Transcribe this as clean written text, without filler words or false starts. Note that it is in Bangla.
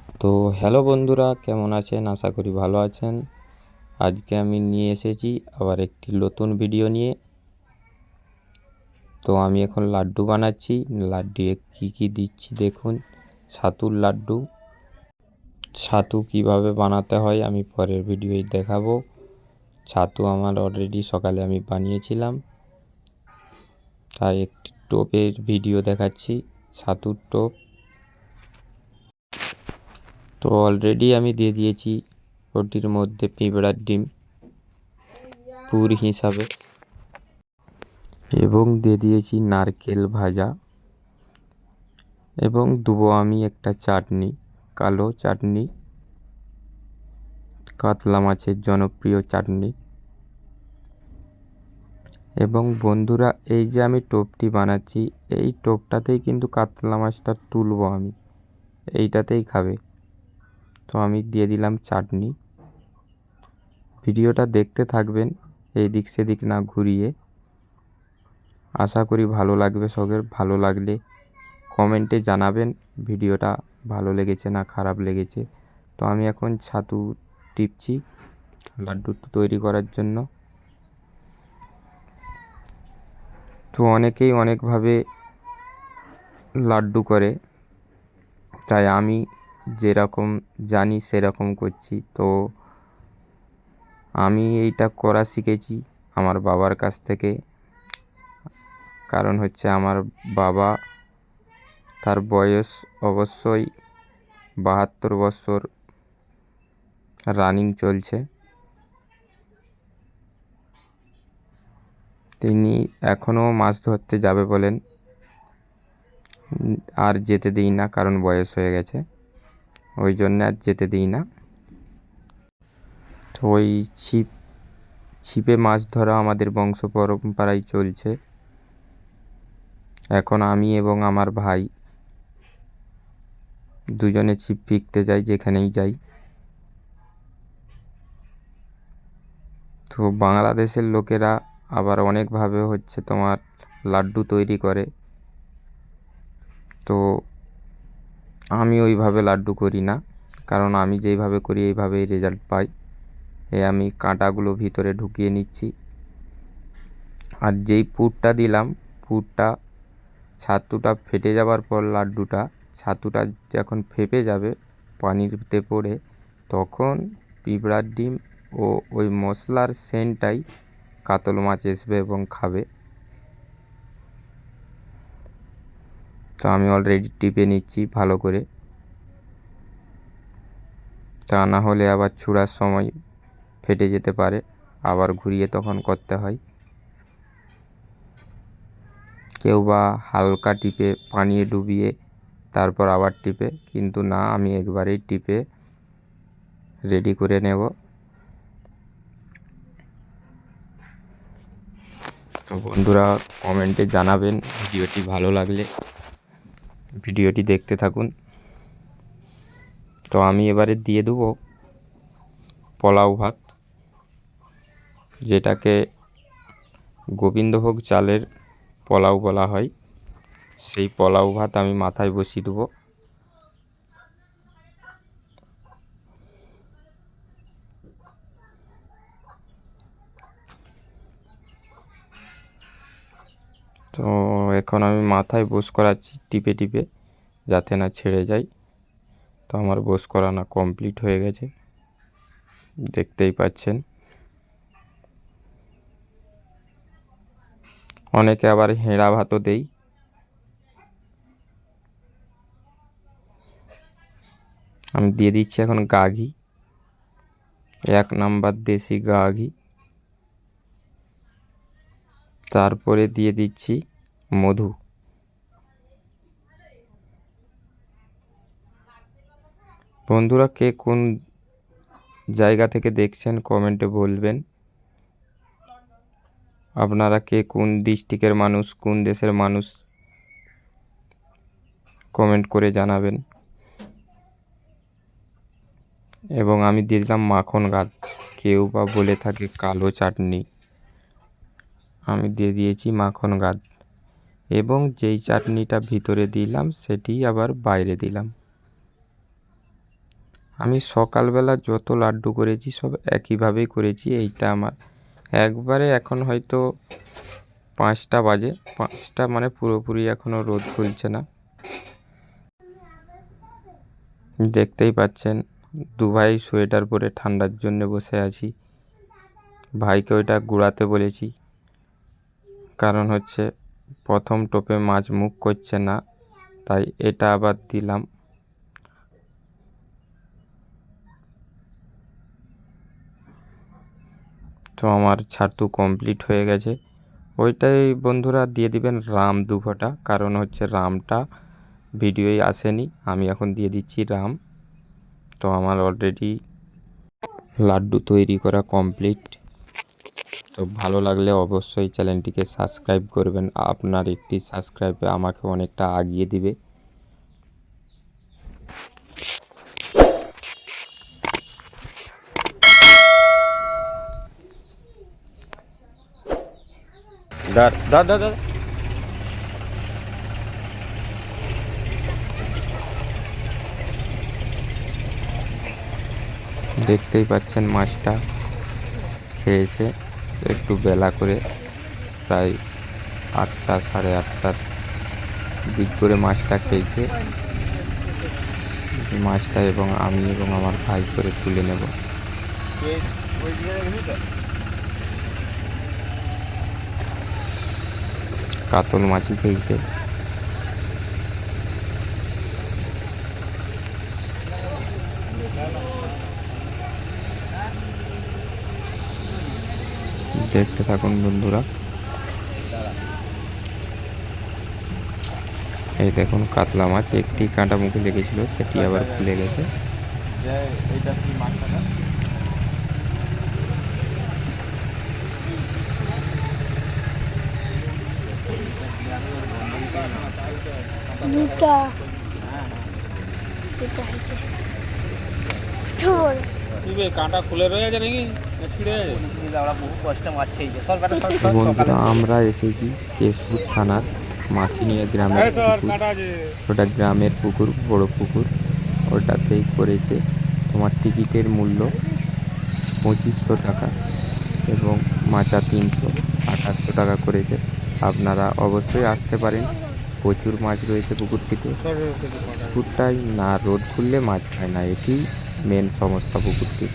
তো হ্যালো বন্ধুরা, কেমন আছেন? আশা করি ভালো আছেন। আজকে আমি নিয়ে এসেছি আবার একটি নতুন ভিডিও নিয়ে। তো আমি এখন লাড্ডু বানাচ্ছি। লাড্ডু কি কি দিচ্ছি দেখুন। ছাতুর লাড্ডু। ছাতু কিভাবে বানাতে হয় আমি পরের ভিডিওয় দেখাবো। ছাতু আমার অলরেডি সকালে আমি বানিয়েছিলাম, তাই একটি টোপের ভিডিও দেখাচ্ছি, ছাতুর টোপ। তো অলরেডি আমি দিয়ে দিয়েছি ওটির মধ্যে পিঁপড়ার ডিম পুর হিসাবে, এবং দিয়ে দিয়েছি নারকেল ভাজা, এবং দেবো আমি একটা চাটনি, কালো চাটনি, কাতলা মাছের জনপ্রিয় চাটনি। এবং বন্ধুরা, এই যে আমি টোপটি বানাচ্ছি, এই টোপটাতেই কিন্তু কাতলা মাছটা তুলবো আমি, এইটাতেই খাবে। তো আমি দিয়ে দিলাম চাটনি। ভিডিওটা দেখতে থাকবেন এই দিক সেদিক না ঘুরিয়ে। আশা করি ভালো লাগবে সবের। ভালো লাগলে কমেন্টে জানাবেন ভিডিওটা ভালো লেগেছে না খারাপ লেগেছে। তো আমি এখন ছাতু টিপছি লাড্ডু তৈরি করার জন্য। তো অনেকেই অনেকভাবে লাড্ডু করে, তাই আমি যেরকম জানি সেরকম করছি। তো আমি এইটা করা শিখেছি আমার বাবার কাছ থেকে। কারণ হচ্ছে আমার বাবা, তার বয়স অবশ্যই 72 বছর রানিং চলছে। তিনি এখনও মাছ ধরতে যাবে বলেন, আর যেতে দিই না, কারণ বয়স হয়ে গেছে, ওই জন্য আর যেতে দিই না। তো ওই ছিপে মাছ ধরা আমাদের বংশ পরম্পরায় চলছে। এখন আমি এবং আমার ভাই দুজনে ছিপ ফিকতে যাই যেখানেই যাই। তো বাংলাদেশের লোকেরা আবার অনেকভাবে হচ্ছে তোমার লাড্ডু তৈরি করে। তো আমি ওইভাবে লাড্ডু করি না, কারণ আমি যেইভাবে করি এইভাবেই রেজাল্ট পাই। আমি কাঁটাগুলো ভিতরে ঢুকিয়ে নিচ্ছি, আর যেই পুরটা দিলাম, পুরটা ছাতুটা ফেটে যাওয়ার পর ছাতুটা যখন ফেপে যাবে পানিতে পড়ে, তখন পিঁপড়ার ডিম ও ওই মশলার সেন্টটাই কাতল মাছ আসবে এবং খাবে। তো আমি অলরেডি টিপে নিচ্ছি ভালো করে, তা না হলে আবার ছুঁড়ার সময় ফেটে যেতে পারে, আবার ঘুরিয়ে তখন করতে হয়। কেউ বা হালকা টিপে পানিয়ে ডুবিয়ে তারপর আবার টিপে, কিন্তু না, আমি একবারেই টিপে রেডি করে নেব। তো বন্ধুরা, কমেন্টে জানাবেন ভিডিওটি ভালো লাগলে। ভিডিওটি দেখতে থাকুন। তো আমি এবারে দিয়ে দেবো পোলাও ভাত, যেটাকে গোবিন্দভোগ চালের পোলাও বলা হয়। সেই পোলাও ভাত আমি মাথায় বসিয়ে দেবো। তো এখন আমি মাথায় বস করাচ্ছি টিপে টিপে, যাতে না ছেড়ে যায়। তো আমার বস করানো কমপ্লিট হয়ে গেছে, দেখতেই পাচ্ছেন। অনেকে আবার হেঁড়া ভাতও দেই। আমি দিয়ে দিচ্ছি এখন গা ঘি, 1 নাম্বার দেশি গা ঘি। তারপরে দিয়ে দিচ্ছি মধু। বন্ধুরা, কে কোন জায়গা থেকে দেখছেন কমেন্টে বলবেন। আপনারা কে কোন ডিস্ট্রিক্টের মানুষ, কোন দেশের মানুষ, কমেন্ট করে জানাবেন। এবং আমি দিয়ে দিলাম মাখন গাদ, কেউ বা বলে থাকে কালো চাটনি, আমি দিয়ে দিয়েছি মাখন গাদ। এবং যেই চাটনিটা ভিতরে দিলাম সেটি আবার বাইরে দিলাম। আমি সকালবেলা যত লাড্ডু করেছি সব একইভাবেই করেছি। এইটা আমার একবারে এখন হয়তো 5টা বাজে, 5টা মানে পুরোপুরি এখনও রোদ খুলছে না। দেখতেই পাচ্ছেন দু ভাই সোয়েটার পরে ঠান্ডার জন্য বসে আছি। ভাইকে ওইটা গুড়াতে বলেছি, কারণ হচ্ছে প্রথম টোপে মাছ মুখ করছে না, তাই এটা আবার দিলাম। তো আমার ছাতু কমপ্লিট হয়ে গেছে। ওইটাই বন্ধুরা দিয়ে দিবেন রাম 2 ফোঁটা, কারণ হচ্ছে রামটা ভিডিওই আসেনি, আমি এখন দিয়ে দিচ্ছি রাম। তো আমার অলরেডি লাড্ডু তৈরি করা কমপ্লিট। তো ভালো লাগলে অবশ্যই চ্যানেলটিকে সাবস্ক্রাইব করবেন। আপনার একটি সাবস্ক্রাইবে আমাকে অনেকটা এগিয়ে দিবে। দাদা দেখতেই পাচ্ছেন মাছটা খেয়েছে একটু বেলা করে, প্রায় 8টা 8:30টার দিক করে মাছটা খেয়েছে। মাছটা এবং আমি এবং আমার ভাই করে তুলে নেব। কাতল মাছই খেয়েছে। দেখতে থাকুন বন্ধুরা। এই দেখুন কাতলা মাছ, একটি কাঁটা মুখে লেগেছিল, সেটি আবার খুলে গেছে। কাঁটা খুলে রয়েছে নাকি ছিঁড়ে গেছে? বন্ধুরা আমরা এসেছি কেশপুর থানার মাথিনিয়া গ্রামের পুকুর। ওটা গ্রামের পুকুর, বড় পুকুর, ওটাতেই করেছে। তোমার টিকিটের মূল্য 2500 টাকা এবং মাচা 328 টাকা করেছে। আপনারা অবশ্যই আসতে পারেন, প্রচুর মাছ রয়েছে পুকুরটিতে। পুকুরটাই না রোদ খুললে মাছ খায় না, এটি মেন সমস্যা পুকুরটির।